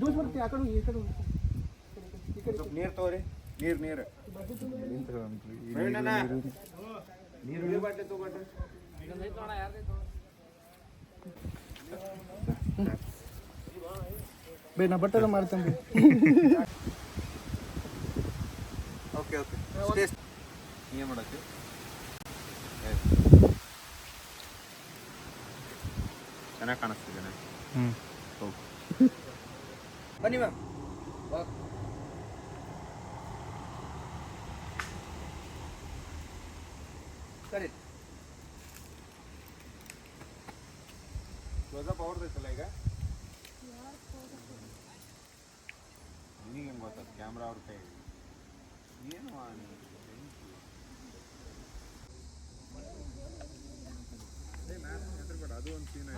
Those ಬರ್ತೀವಿ ಆ ಕಡೆ ಈ ಕಡೆ ನೀರು ತಗೋರಿ ನೀರು ನೀರು ನೀರು ಬಾಟ್ಲಿ ತಗೋಟ್ರಿ ಬೇ ನಾ ಬಟ್ಟೆಲ್ಲ ಮಾಡ್ತೇನೆ ಓಕೆ ಓಕೆ ಏನು ಮಾಡತ್ತಿ ಚೆನ್ನಾಗಿ ಕಾಣಿಸ್ತಿದ್ದೇನೆ ಬನ್ನಿ ಮ್ಯಾಮ್ ಸರಿ ಕ್ಲೋಸಪ್ ಅವ್ರದೈತಲ್ಲ ಈಗ ನಿನಗೆ ಹೆಂಗೆ ಗೊತ್ತದ ಕ್ಯಾಮ್ರಾ ಅವ್ರ ಕೈ ಏನು ಅದು ಒಂದು ಸೀನ್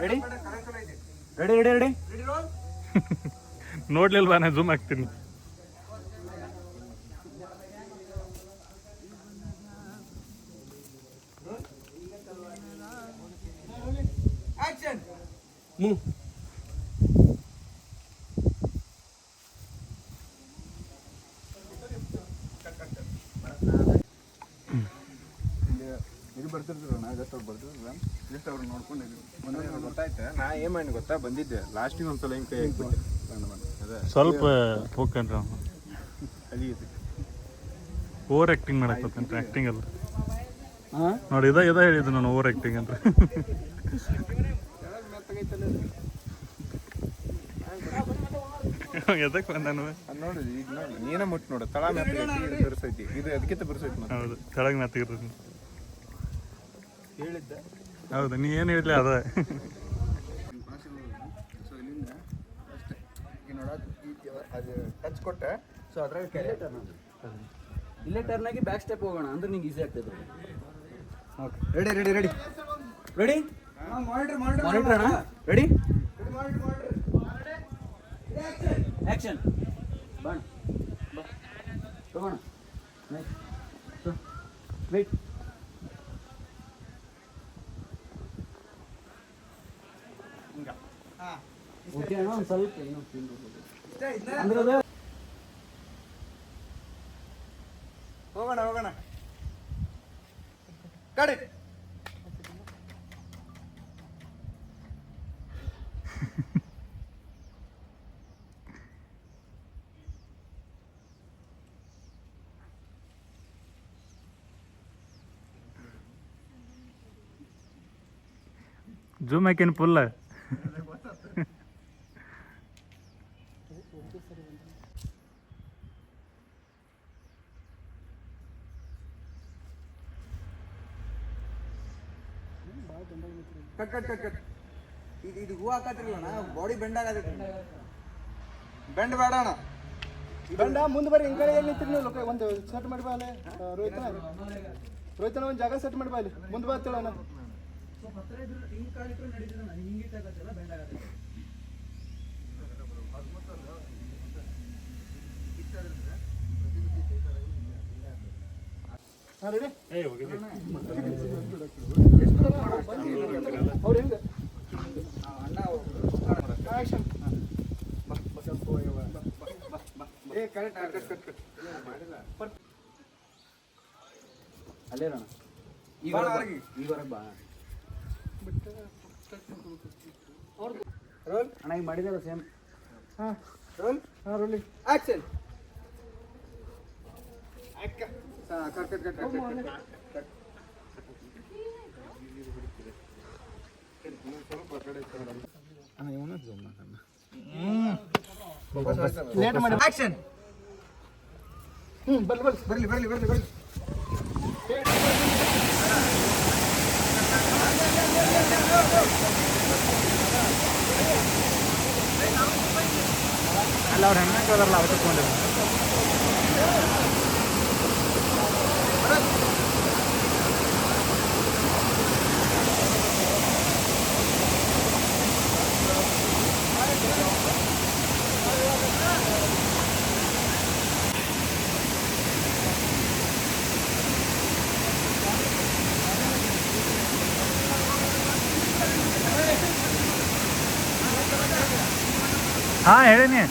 ರೆಡಿ ರೆಡಿ ರೆಡಿ ನೋಡ್ಲಿಲ್ವಾ ನಾನು ಜೂಮ್ ಆಗ್ತೀನಿ ಇದು ಬರ್ತಿರ್ತೀರಣ್ಣ ಜಸ್ಟ್ ಅವ್ರು ಬರ್ತಿರಲ್ಲ ಜಸ್ಟ್ ಅವ್ರು ನೋಡ್ಕೊಂಡಿದ್ವಿ ಗೊತ್ತಾಯ್ತಾ ನಾ ಏನು ಮಾಡಿ ಗೊತ್ತಾ ಬಂದಿದ್ದೆ ಲಾಸ್ಟಿಗೆ ಒಂದ್ಸಲ ಹಿಂಗೆ ಕೈ ಹಾಕ್ಬಿಟ್ಟೆ ಅದೇ ಸ್ವಲ್ಪ ಹೋಗ್ಕಂಡ್ರಿ ಅವ್ನು ಅಲಿಯುತ್ತೆ ಓವರ್ ಆ್ಯಕ್ಟಿಂಗ್ ಮಾಡಕ್ಕೆ ಗೊತ್ತಂತ ಆ್ಯಕ್ಟಿಂಗ್ ಅಲ್ಲ ನೋಡಿ ಇದ ಹೇಳಿದ್ದು ನಾನು ಓವರ್ ಆ್ಯಕ್ಟಿಂಗ್ ಅಂತ ಎದಕ್ಕೆ ಬಂದಾನು ನೋಡಿ ಈಗ ನೋಡಿ ನೀನೇ ಮುಟ್ಟು ನೋಡು ತಳ ಮ್ಯಾಪಿಗೆ ಬಿರ್ಸೈತಿ ಇದು ಅದಕ್ಕಿಂತ ಬಿರ್ಸೈತಿ ಹೌದು ಕೆಳಗೆ ಮ್ಯಾತಿಗಿರ್ತದೆ ಹೇಳಿದ್ದೆ ಹೌದು ನೀ ಏನು ಹೇಳಲಿ ಅದ ಸೊ ಇಲ್ಲಿಂದ ಅಷ್ಟೇ ಈಗ ನೋಡೋದು ಅದು ಟಚ್ ಕೊಟ್ಟೆ ಸೊ ಅದ್ರಾಗ ಕೆರೆ ಇಲ್ಲೇ ಟರ್ನಾಗಿ ಬ್ಯಾಕ್ ಸ್ಟೆಪ್ ಹೋಗೋಣ ಅಂದ್ರೆ ನಿಂಗೆ ಈಸಿ ಆಗ್ತದೆ okay ready ready ready ready monitor ಅಣ್ಣ ರೆಡಿ ಆಕ್ಷನ್ ಬಣ ತಗೋಣ ವೇಟ್ ಓಕೆ ಅಣ್ಣ ಒಂದು ಸ್ವಲ್ಪ ಅಂದ್ರೆ ಹೋಗೋಣ ಹೋಗೋಣ ಕಡೆ ಜೂಮ್ ಹಾಕೇನು ಫುಲ್ಲ ಕಟ್ ಕಟ್ ಕಟ್ ಕಟ್ ಇದು ಹೂ ಹಾಕತ್ತಿರಲ್ಲ ಬಾಡಿ ಬೆಂಡ್ ಆಗತ್ತೆ ಬೆಂಡ್ ಬೇಡ ಅಣ್ಣ ಬಂಡ ಮುಂದೆ ಬರ್ರಿ ಹಿಂಗೆ ಎಲ್ಲಿ ನಿಂತಿರಿ ನೀವು ಒಂದು ಸೆಟ್ ಮಾಡಿ ಬಾ ಅಲ್ಲೇ ರೋಹಿತನ ಒಂದು ಜಾಗ ಸೆಟ್ ಮಾಡಿ ಬಾ ಅಲ್ಲಿ ಮುಂದೆ ಬಾ ಅಂತೇಳಣ್ಣ ಹಾಂ ರೆಡಿ ಅವ್ರು ಹೆಂಗೆ ಆಕ್ಷನ್ ಏ ಕರೆಕ್ಟ್ ಕಟ್ ಕಟ್ ಕಟ್ ಅಲ್ಲೇ ಅಣ್ಣ ಈಗ ಹೊರಗೆ ಬಾ ರೋಲ್ ಅಣ್ಣ ಈಗ ಮಾಡಿದಾರ ಸೇಮ್ ಹಾಂ ರೋಲ್ ಹಾಂ ರೋಲಿ ಆಕ್ಷನ್ ಅಕ್ಕ cut cut cut cut cut ಅಣ್ಣ ಇವನು ಜೂಮ್ ಮಾಡೋಣ ಲೇಟ್ ಮಾಡಿ ಆಕ್ಷನ್ ಬರ್ಲಿ ಬರ್ಲಿ ಬರ್ಲಿ ಬರ್ಲಿ ಅಲ್ಲ ಅವ್ರು ಹೆಣ್ಮಕ್ಳು ಅದಾರಲ್ಲ ಅವ್ರು ತಗೊಂಡಿದ್ರು ಹಾಂ ಹೇಳಿನಿ.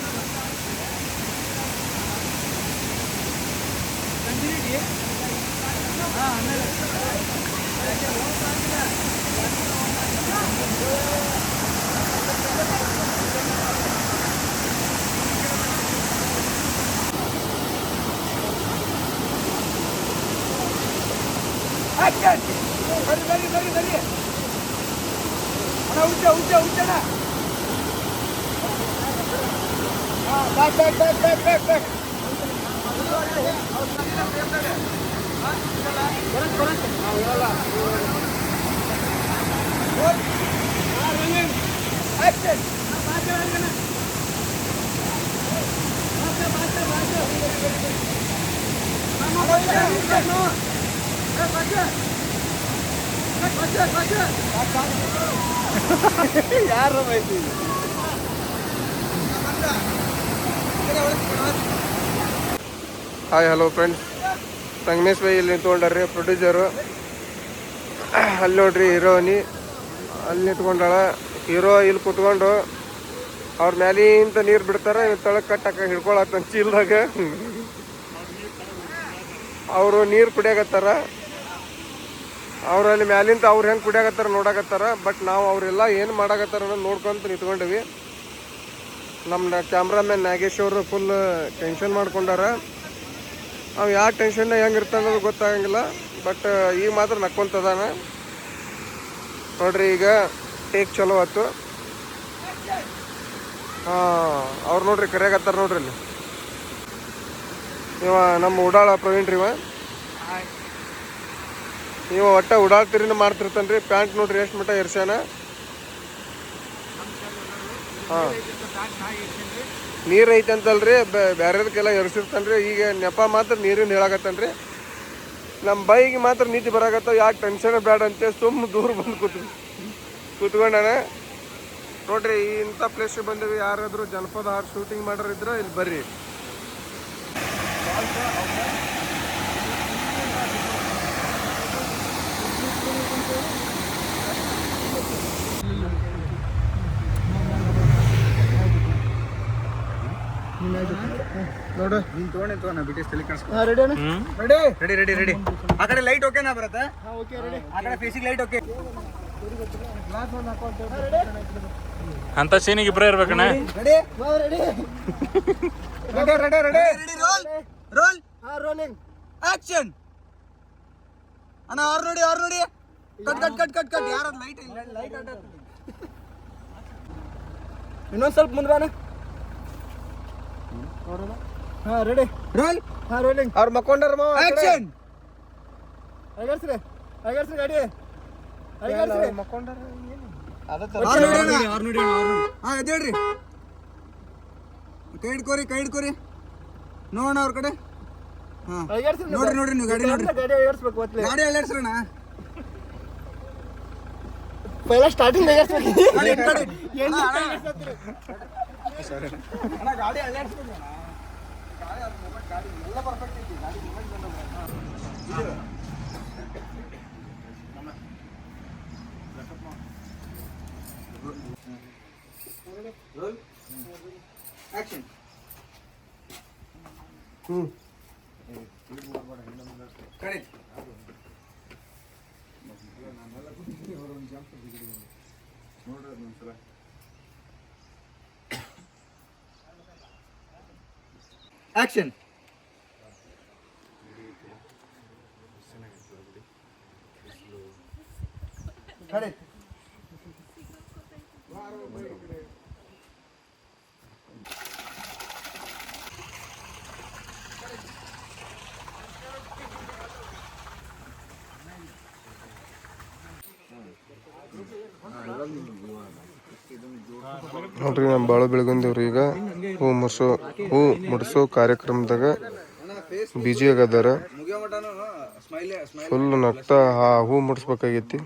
ಯಾರು ಐತಿ hi hello friends, Sangamesh by ಇಲ್ಲಿ ನಿಂತ್ಕೊಂಡಾರ್ರಿ ಪ್ರೊಡ್ಯೂಸರು. ಅಲ್ಲಿ ನೋಡ್ರಿ ಹೀರೋನಿ ಅಲ್ಲಿ ನಿಂತ್ಕೊಂಡಾಳ. ಹೀರೋ ಇಲ್ಲಿ ಕುತ್ಕೊಂಡು ಅವ್ರ ಮ್ಯಾಲಿಂತ ನೀರು ಬಿಡ್ತಾರೆ, ತಳಕ್ ಕಟ್ಟಕ್ಕೆ ಹಿಡ್ಕೊಳತ್ತ ಚೀಲ್ದಾಗ. ಅವರು ನೀರು ಕುಡಿಯಾಕತ್ತಾರ. ಅವ್ರಲ್ಲಿ ಮ್ಯಾಲಿಂತ ಅವ್ರು ಹೆಂಗೆ ಕುಡಿಯಾಕತ್ತಾರ ನೋಡಾಕತ್ತಾರ. ಬಟ್ ನಾವು ಅವರೆಲ್ಲ ಏನು ಮಾಡಾಕತ್ತಾರ ಅನ್ನೋದು ನೋಡ್ಕೊಂತ ನಿಂತ್ಕೊಂಡಿವಿ. ನಮ್ಮ ಕ್ಯಾಮ್ರಾಮನ್ ನಾಗೇಶ್ ಅವರು ಫುಲ್ ಟೆನ್ಷನ್ ಮಾಡ್ಕೊಂಡಾರ. ಅವು ಯಾವ ಟೆನ್ಷನ್ನ ಹೆಂಗೆ ಇರ್ತಾನೆ ಅನ್ನೋದು ಗೊತ್ತಾಗಂಗಿಲ್ಲ. ಬಟ್ ಈಗ ಮಾತ್ರ ನಕ್ಕೊಂತದಾನ ನೋಡ್ರಿ. ಈಗ ಟೇಕ್ ಚಲೋ ಆಯ್ತು. ಅವ್ರು ನೋಡ್ರಿ ಕರೆಯಾಗತ್ತಾರ ನೋಡ್ರಿ. ಇಲ್ಲಿ ಇವ ನಮ್ಮ ಉಡಾಳ ಪ್ರವೀಣ್ ರೀ. ಇವ ಒಟ್ಟ ಉಡಾಳ್ತಿರಿನ ಮಾಡ್ತಿರ್ತಾನೆ ರೀ. ಪ್ಯಾಂಟ್ ನೋಡ್ರಿ ಎಷ್ಟು ಮಟ್ಟ ಎರ್ಸ್ಯಾನ. ಹಾಂ, ನೀರು ಐತೆ ಅಂತಲ್ರಿ, ಬೇರೆದಕ್ಕೆಲ್ಲ ಎರ್ಸಿರ್ತಾನೆ ರೀ. ಈಗ ನೆಪ ಮಾತ್ರ ನೀರಿನ ಹೇಳಾಕತ್ತಾನೆ ರೀ. ನಮ್ಮ ಬೈಗೆ ಮಾತ್ರ ನೀತಿ ಬರಾಕತ್ತಾವ. ಯಾಕೆ ಟೆನ್ಷನ್ ಬೇಡ ಅಂತೇಳಿ ಸುಮ್ಮನೆ ದೂರ ಬಂದು ಕೂತ್ಕೊಂಡಾನ ನೋಡ್ರಿ. ಇಂಥ ಪ್ಲೇಸ್ಗೆ ಬಂದೇವಿ. ಯಾರಾದರೂ ಜನಪದ ಹಾಡು ಶೂಟಿಂಗ್ ಮಾಡೋರಿದ್ರೆ ಇಲ್ಲಿ ಬರ್ರಿ. ನೋಡು ನೀನು ತೊಗೊಂಡೆ ಬಿಟ್ಟು ತಲೆ ಕಾಣಿಸ್ಕೊ. ರೆಡಿ ಅಣ್ಣ? Ready ready ready. ಆ ಕಡೆ ಲೈಟ್ ಓಕೆನಾ ಬರುತ್ತೆ? ಹಾಂ ಓಕೆ ರೆಡಿ. ಆ ಕಡೆ ಫೇಸಿಗೆ ಲೈಟ್ ಓಕೆ. ಅಂತ ಸೀನಿಗೆ ಇಬ್ಬರೇ ಇರ್ಬೇಕಣ್ಣ. Ready ready ready ready ready ready. Roll roll. ಹಾಂ ರೋಲಿಂಗ್ ಆಕ್ಷನ್. ಅಣ್ಣ ಅವ್ರು ನೋಡಿ ಅವ್ರು ನೋಡಿ. Cut cut cut cut cut. ಯಾರದು ಲೈಟ್ ಇಲ್ಲ, ಲೈಟ್ ಆಟ. ಇನ್ನೊಂದು ಸ್ವಲ್ಪ ಮುಂದೆ ಬಾನ. ಹಾಂ ರೆಡಿ ರೋಲ್. ಹಾಂ ರೋಲಿಂಗ್. ಅವ್ರು ಮಕ್ಕೊಂಡಾರ ಆಕ್ಷನ್. ಅಳಗಾಡ್ಸ್ರಿ ಅಳಗಾಡ್ಸ್ರಿ ಗಾಡಿ ಅಳಗಾಡ್ಸ್ರಿ. ಮಕ್ಕೊಂಡಾರ ಅವ್ರು ನೋಡಿ. ಹಾಂ ಎದ್ದೇಳ್ರಿ. ಕೈ ಹಿಡ್ಕೋರಿ ಕೈ ಹಿಡ್ಕೋರಿ. ನೋಡೋಣ ಅವ್ರ ಕಡೆ. ಹಾಂ ಅಳಗಾಡ್ಸ್ರಿ. ನೋಡ್ರಿ ನೋಡ್ರಿ ನೀವು ಗಾಡಿ ನೋಡ್ರಿ. ಗಾಡಿ ಅಳಗಾಡ್ಸ್ಬೇಕು ಒತ್ತಲೆ. ಗಾಡಿ ಅಲ್ಲಾಡ್ಸ್ರಣ್ಣ. ಪೈಲ ಸ್ಟಾರ್ಟಿಂಗ್ ಅಳಗಾಡ್ಸ್ಬೇಕು. ಗಾಡಿ ಗಾಡಿ ಅಣ್ಣ ಗಾಡಿ ಅಳಗಾಡ್ಸ್ಬೇಕು. ಗಾಡಿ ಎಲ್ಲ ಪರ್ಫೆಕ್ಟ್ ಐತಿ. ಗಾಡಿ roll action. Correct. Action. Correct. ನೋಡ್ರಿ ನಮ್ಮ ಬಾಳು ಬೆಳಗಂದೇವ್ರಿ. ಈಗ ಹೂ ಮುಡ್ಸೋ ಕಾರ್ಯಕ್ರಮದಾಗ ಬಿಜಿ ಆಗದಾರ. ಫುಲ್ ನಗ್ತಾ ಹೂ ಮುಡ್ಸ್ಬೇಕಾಗೈತಿ.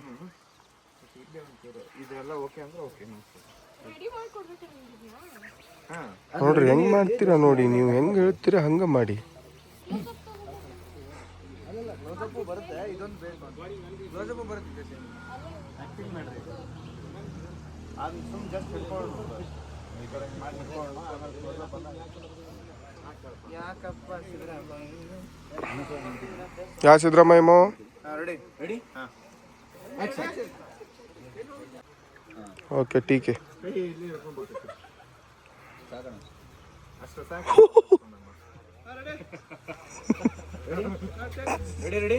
ನೋಡ್ರಿ ಹೆಂಗ್ ಮಾಡ್ತೀರಾ ನೋಡಿ. ನೀವು ಹೆಂಗ್ ಹೇಳ್ತೀರಾ ಹಂಗ ಮಾಡಿ. ಯಾವ ಸಿದ್ದರಾಮಯ್ಯ? ರೆಡಿ ಓಕೆ ಟೀಕೆ. ಅಷ್ಟು ಸಾಕು. ರೆಡಿ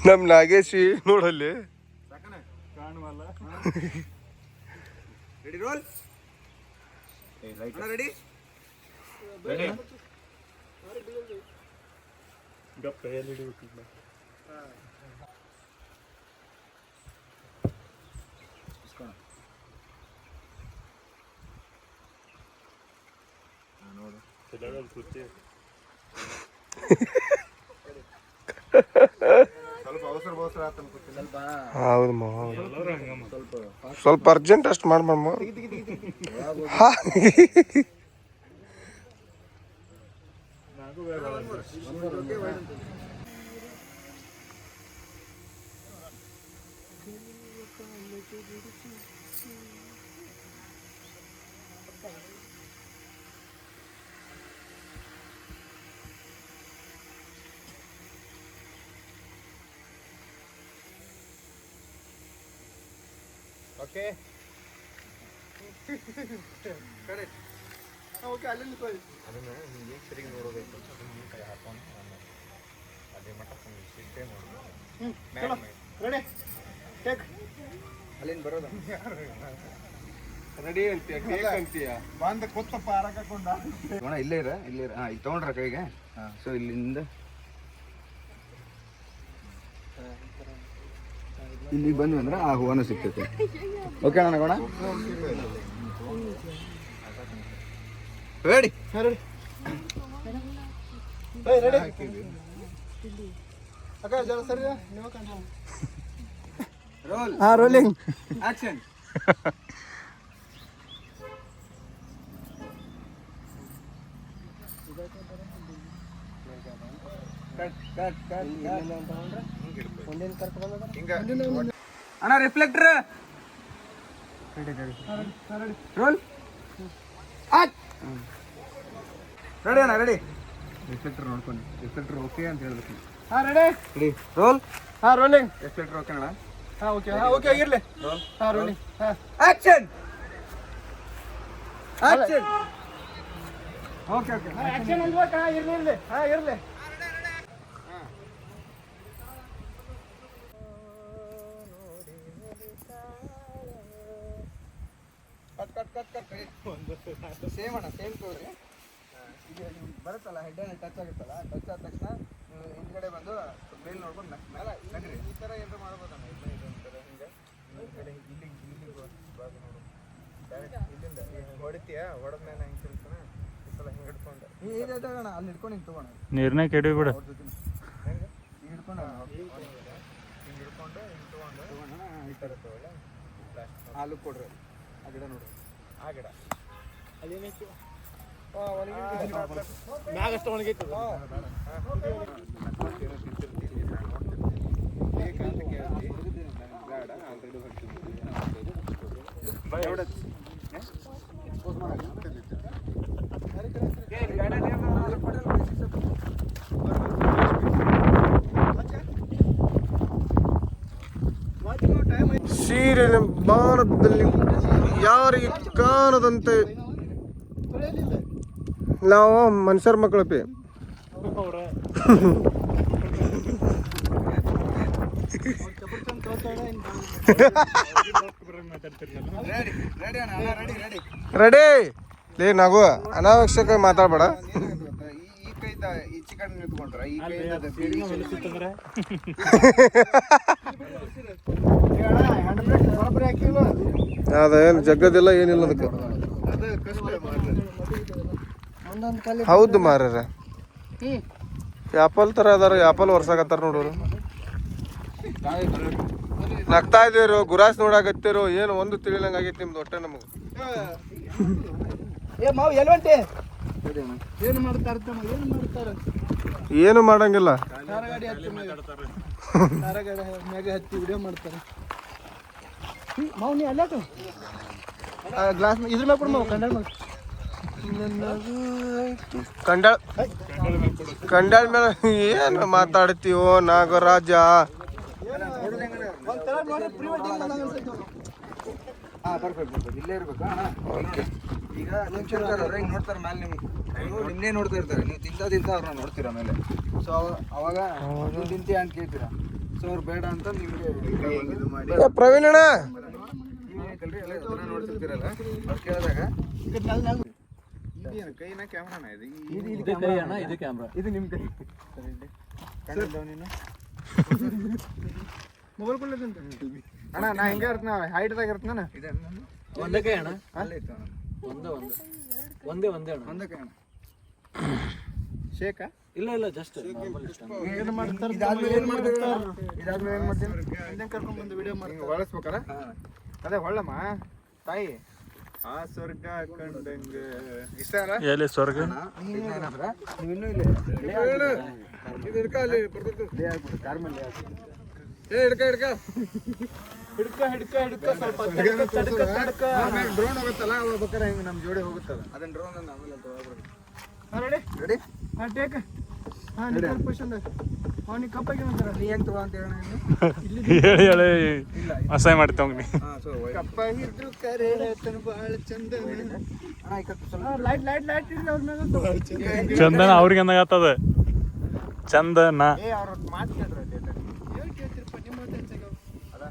ನಮ್ ನಾಗೇಶಿ ನೋಡಲ್ಲಿ ಕಾಣುವಲ್ಲ. Ready roll. ರೆಡಿ ಗಪ್ಪ ಎಲ್ಲಿ ಹಿಡಿಬೇಕಿಲ್ಲ. ನೋಡು ಸ್ವಲ್ಪ ಅವಸರ ಆತ ಅನ್ಕೋತೀನಿ. ಹೌದು ಸ್ವಲ್ಪ ಅರ್ಜೆಂಟ್ ಅಷ್ಟು ಮಾಡ್ಬಮ್ಮ. Okay correct. ಓಕೆ ಅಲ್ಲಿ ನಿಂತ್ಕೊಳ್ಳಿ. ಅದನ್ನ ನಿಮಗೆ ಸರಿಗೆ ನೋಡಬೇಕು. ಕೈ ಹಾಕೊಂಡು ಅದೇ ಮಟ್ಟ ಸಿಟ್ಟೆ ಚಲೋ ರೆಡಿ ಟೇಕ್. ಅಲ್ಲಿಂದ ಬರೋದ ರೆಡಿ ಅಂತೀಯ ಟೇಕ್ ಅಂತೀಯ ಬಂದ ಕೊತ್ತಪ್ಪ ಹಾಕೊಂಡ ಇಲ್ಲೇ ಇರ ಇಲ್ಲಿ ತಗೊಂಡ್ರ ಕೈಗೆ. ಸೊ ಇಲ್ಲಿಂದ ಇಲ್ಲಿಗೆ ಬಂದ್ವಿ ಅಂದ್ರೆ ಆ ಹೂವನು ಸಿಗ್ತೈತೆ. ಓಕೆ ಅಣ್ಣ ನಗೋಣ. ರೆಡಿ ರೆಡಿ ರೆಡಿ ಅಕ್ಕ ಜರ ಸರಿ ನೀವು ಕಂಡು ರೋಲ್. Rolling action. ಅಣ್ಣ ರಿಫ್ಲೆಕ್ಟರ್ ರೋಲ್. ರೆಡಿ ಅಣ್ಣ ರೆಡಿ. ರಿಫ್ಲೆಕ್ಟರ್ ನೋಡ್ಕೊಂಡು ರಿಫ್ಲೆಕ್ಟರ್ ಓಕೆ ಅಂತ ಹೇಳ್ಬೇಕು. Ready ready roll. Rolling. Reflector okay ಅಣ್ಣ. ಓಕೆ ಓಕೆ ಆಗಿರ್ಲಿ. Rolling. Action action. Okay okay action ಅನ್ಬೇಕಾ? ಇರ್ಲಿ ಇರ್ಲಿ ಇರ್ಲಿ. ಕಟ್ ಸೇಮ್ ಅಣ್ಣ ಸೇಮ್ ತೋರಿ. ಇದು ಬರುತ್ತಲ್ಲ ಹೆಡ್ ಆ್ಯಂಡ್ ಟಚ್ ಆಗುತ್ತಲ್ಲ, ಟಚ್ ಆದ ತಕ್ಷಣ ಹಿಂದ್ಗಡೆ ಬಂದು ಮೇಲ್ ನೋಡ್ಕೊಂಡು ಮೇಲೆ ನಡ್ರಿ. ಈ ಥರ ಏನಾರು ಮಾಡ್ಬೋದಣ್ಣ. ಇಲ್ಲ ಒಂಥರ ಹಿಂಗೆ ಹಿಂದ್ಗಡೆ ಇಲ್ಲಿಗೆ ಭಾಗ ನೋಡು. ಡೈರೆಕ್ಟ್ ಇಲ್ಲಿಂದ ಹೊಡಿತೀಯ, ಹೊಡೆದ್ಮೇಲೆ ಹೆಂಗೆ ತಿಳ್ತಾನೆ ಈ ಸಲ ಹಿಂಗೆ ಹಿಡ್ಕೊಂಡು ಅಣ್ಣ ಅಲ್ಲಿ ಹಿಡ್ಕೊಂಡು ಹಿಂಗೆ ತೊಗೋಣ. ನೀರ್ನಾಗ ಕೆಡಿ ಬಿಡ. ಅವ್ರ ಜೊತೆ ಹೆಂಗೆ ಹಿಂಗೆ ಹಿಡ್ಕೊಂಡು ಹಿಂಗೆ ಹಿಡ್ಕೊಂಡು ಹಿಂಗೆ ತೊಗೋಣ. ಈ ಥರ ತೊಗೊಳ್ಳೆ. ಹಾಲು ಕೊಡ್ರಿ. ಆ ಗಿಡ ನೋಡ್ರಿ, ಆ ಗಿಡ ಅದೇನೈತಿ ಮ್ಯಾಗಷ್ಟು ಒಣಗೈತಿ. ಸೀರಿಯಲ್ ಭಾರತದಲ್ಲಿ ಯಾರಿಗೆ ಕಾಣದಂತೆ ನಾವು ಮನುಷ್ಯರ ಮಕ್ಕಳಪ್ಪಿ. ರೆಡಿ ಲೇ ನಾಗು ಅನಾವಶ್ಯಕ ಮಾತಾಡ್ಬೇಡ. ಈ ಕೈದ ಈಚೆ ಕಡೆ ನಿಂತ್ಕೊಂಡ್ರ ಈ ಅದೇನು ಜಗ್ಗದಿಲ್ಲ ಏನಿಲ್ಲ ಅದಕ್ಕೆ. ಅದು ಕಷ್ಟ. ಹೌದು ಮಾರ್ಯಾರ ಆ್ಯಪಲ್ ಥರ ಅದಾರ. ಆ್ಯಪಲ್ ವರ್ಷಾಕತ್ತಾರ ನೋಡೋರು. ನಗ್ತಾ ಇದ್ದೀರು, ಗುರಾಸ್ ನೋಡಾಕತ್ತೀರು. ಏನು ಒಂದು ತಿಳಿಲಂಗೆ ಆಗೈತಿ ನಿಮ್ದು ಹೊಟ್ಟೆ ನಮಗೆ. ಮಾವು ಎಲ್ವಂಟೆ ಏನು ಮಾಡ್ತಾರೆ? ಏನು ಮಾಡ್ತಾರೆ? ಏನು ಮಾಡಂಗಿಲ್ಲ. ಗಾಡಿ ಹತ್ತಿ ಮ್ಯಾಗ ಹತ್ತಿ ವಿಡಿಯೋ ಮಾಡ್ತಾರೆ. ಮಾವು ನೀ ಅಲ್ಲಾಕ ಗ್ಲಾಸ್ ಇದ್ರ ಮೇಲೆ ಕೊಡು ಮಾವು ಕಂಡಲ್ ಮೇಲೆ ಕಂಡಾಳ ಮೇಲೆ ಏನು ಮಾತಾಡ್ತೀವೋ ನಾಗರಾಜ. ಒಂಥರ ನೋಡಿ ಪ್ರೀ ವೆಡ್ಡಿಂಗ್ ಬಂದಂಗೆ ಅನ್ಸೈತೆ ಅವ್ರು. ಹಾಂ ಪರ್ಫೆಕ್ಟ್ ಇಲ್ಲೇ ಇರ್ಬೇಕು ಅಣ್ಣ. ಓಕೆ. ಈಗ ಅವ್ರು ಹೆಂಗೆ ನೋಡ್ತಾರೆ ಮೇಲೆ ನಿಮ್ಮನ್ನೇ ನೋಡ್ತಾ ಇರ್ತಾರೆ. ನೀವು ತಿಂತ ಅವ್ರನ್ನ ನೋಡ್ತೀರ ಮೇಲೆ. ಸೊ ಅವಾಗ ನೀವು ತಿಂತೀಯ ಅಂತ ಕೇಳ್ತೀರಾ. ಸೊ ಅವ್ರು ಬೇಡ ಅಂತ ನಿಮಗೆ ಇದು ಮಾಡಿ ಪ್ರವೀಣ್ ಅಣ್ಣ ಬೇಕಲ್ರಿ ಎಲ್ಲ ಇದನ್ನ ನೋಡ್ತಿರ್ತೀರಲ್ಲ ಅವ್ರು ಕೇಳಿದಾಗ ಇದೇನು ಕೈನ ಕ್ಯಾಮ್ರಾನ ಇದು ಕೈ ಅಣ್ಣ ಇದು ಕ್ಯಾಮ್ರಾ. ಇದು ನಿಮ್ಮ ಕೈ ಕಂಡಿದ್ದಾವ ನೀನು ಮೊಬೈಲ್ ಕೊಡ್ಲಿಕ್ಕೆ ಅಣ್ಣ ನಾ ಹೆಂಗೆ ಇರ್ತೀನಿ ಹೈಟ್ದಾಗ ಇರ್ತೀನಿ ನಾನು ಇದೆ ಒಂದೇ ಕೈ ಅಣ್ಣ. ಅಲ್ಲೇ ಇತ್ತು ಒಂದೇ ಅಣ್ಣ. ಒಂದೇ ಕೈ ಅಣ್ಣ ಶೇಕಾ ಇಲ್ಲ ಜಸ್ಟ್ ಏನು ಮಾಡ್ತಾರೆ ಇದಾದ್ಮೇಲೆ ಏನು ಮಾಡ್ತೀವಿ ಇದಾದ್ಮೇಲೆ ಏನು ಮಾಡ್ತೀನಿ ಹಿಂದೆ ಕರ್ಕೊಂಡ್ ಬಂದು ವಿಡಿಯೋ ಮಾಡಿ ಹಿಂಗೆ ಹೊಳಸ್ಬೇಕಾರ ಅದೇ ಹೊಳ್ಳಮ್ಮ ತಾಯಿ ಆ ಸ್ವರ್ಗ ಕಂಡಂಗ ಇಷ್ಟ ಅಲ್ಲ ಎಲ್ಲಿ ಸ್ವರ್ಗ ನೀವು ಇನ್ನೂ ಇಲ್ಲ ಇದು ಹಿಡ್ಕ ಅಲ್ಲಿ ಬರ್ತೈತೆ ಕಾರ್ ಮೇಲೆ ಹಿಡ್ಕ ಡ್ರೋನ್ ಹೋಗುತ್ತಲ್ಲ ಅವಾಗ ಬೇಕಾರೆ ಹಿಂಗೆ ನಮ್ಮ ಜೋಡಿ ಹೋಗುತ್ತಲ್ಲ ಅದನ್ನ ಡ್ರೋನ್ ಆಮೇಲೆ ರೆಡಿ ರೆಡಿ ಹಾಂ ಟೇಕ್ ಹಾಂ ನಿನ್ನ ಪೊಸಿಷನ್ ಅವ್ನಿಗೆ ಕಪ್ಪಾಗಿ ಅಂತಾರೆ ನೀ ಹೆಂಗೆ ತಗೋ ಅಂತ ಹೇಳೋಣ ಹೇಳಿ ಅಸಹ್ಯ ಮಾಡ್ತೇವೆ ನೀ ಹಾಂ ಸೊ ಕಪ್ಪ ಹಿಡಿದು ಕರೆ ಭಾಳ ಚಂದ ಅಣ್ಣ ಈ ಕಡೆ ಸ್ವಲ್ಪ ಲೈಟ್ ಇಡ್ಲಿ ಅವ್ರ ಮ್ಯಾಗ ಚಂದನ ಅವ್ರಿಗೆ ಅಂದಾಗತ್ತದ ಚಂದನ. ಏ ಅವ್ರ ಮಾತು ಕೇಳ್ರಿ ಏನು ಕೇಳ್ತಿರಪ್ಪ ನಿಮ್ಮ ಮಾತು ಹೆಚ್ಚಾಗ ಅದ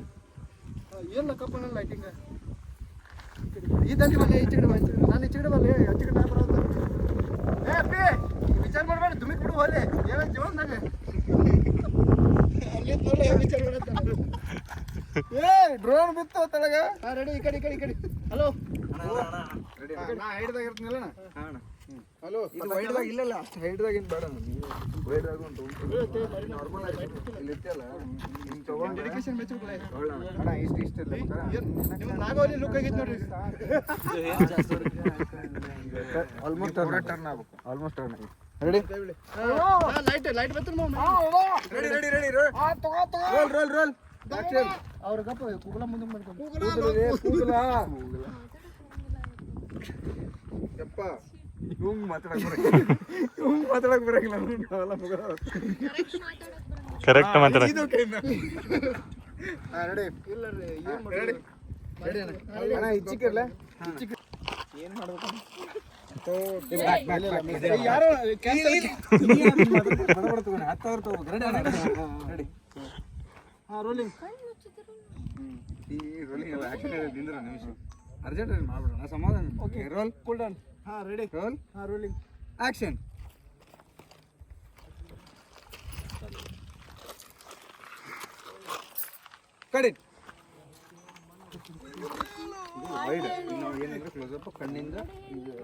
ಏನಿಲ್ಲ ಕಪ್ಪನ ಲೈಟಿಂಗ ಇದಂತೆ ಬಲ್ಲ ಈಚೆ ಕಡೆ ನಾನು ಈಚೆ ಕಡೆ ಬಲ್ಲ ಆಚೆ ಕಡೆ ಬರೋದು ಏ ಅಪ್ಪಿ ವಿಚಾರ ಮಾಡಬೇಡ ದುಮಿಕ್ ಬಿಡು ಹೋಲೆ ಏನೋ ಜೀವನದಾಗ ಅಲ್ಲಿ ನೋಡ್ಲ ವಿಚಾರ ಮಾಡತ್ತ ಏ ಡ್ರೋನ್ ಬಿತ್ತು ತಳಗ ಹಾಂ ರೆಡಿ ಈ ಕಡೆ ಹಲೋ ರೆಡಿ ನಾ ಹೈಡ್ದಾಗ ಇರ್ತೀನಲ್ಲ ಅಣ್ಣ ಹಲೋ ಇದು ವೈಡ್ದಾಗ ಇಲ್ಲಲ್ಲ ಅಷ್ಟು ಹೈಡ್ದಾಗ ಏನು ಬೇಡ ವೈಡ್ದಾಗ ಉಂಟು ನಾರ್ಮಲ್ ಆಗಿ ಇಲ್ಲಿ ಇರ್ತಿಯಲ್ಲ ಹಿಂಗೆ ತಗೊಂಡು ಡೆಡಿಕೇಶನ್ ಮೆಚ್ಚುಗಳೇ ಅಣ್ಣ ಇಷ್ಟು ಇಲ್ಲ ನೀವು ನಾಗೋಲಿ ಲುಕ್ ಆಗಿತ್ತು ನೋಡ್ರಿ ಆಲ್ಮೋಸ್ಟ್ ಟರ್ನ್ ಆಗ್ಬೇಕು ಆಲ್ಮೋಸ್ಟ್ ಟರ್ನ್ ರೆಡಿ ಲೈಟ್ ಬರ್ತದೆ ರೆಡಿ ರೋಲ್ ಅವ್ರ ಗಪ್ಪ ಕೂಗಲ ಮುಂದೆ ಮಾಡ್ಕೊಂಡು ಯಪ್ಪ ಇವಂಗ್ ಮಾತಾಡಕ್ ಬರಂಗಿಲ್ಲ ನಾವೆಲ್ಲ ಮುಗಿದ ಕರೆಕ್ಟ್ ಮಾತಾಡ ರೆಡಿ ಇಲ್ಲ ರೀ ಏನು ರೆಡಿ ರೆಡಿ ಅಣ್ಣ ಇಚ್ಚಿಕಿರ್ಲ ಏನು ಮಾಡ್ಬೇಕು ಯಾರೋ ರೆಡಿ ಹಾಂ ರೋಲಿಂಗ್ ಈ ರೋಲಿಂಗ್ ಎಲ್ಲ ಆಕ್ಷನ್ ನಿಂದ್ರ ನಿಮಿಷ ಅರ್ಜೆಂಟ್ ಮಾಡ್ಬಿಡೋಣ ಸಮಾಧಾನ ಓಕೆ ರೋಲ್ ಕೂಲ್ ಡೌನ್ ಹಾಂ ರೆಡಿ ರೋಲ್ ಹಾಂ ರೋಲಿಂಗ್ ಆಕ್ಷನ್ ಕಡಿ ವೈಡ್ ನಾವು ಏನಂದ್ರೆ ಕ್ಲೋಸ್ ಅಪ್ ಕಣ್ಣಿಂದ ಇದು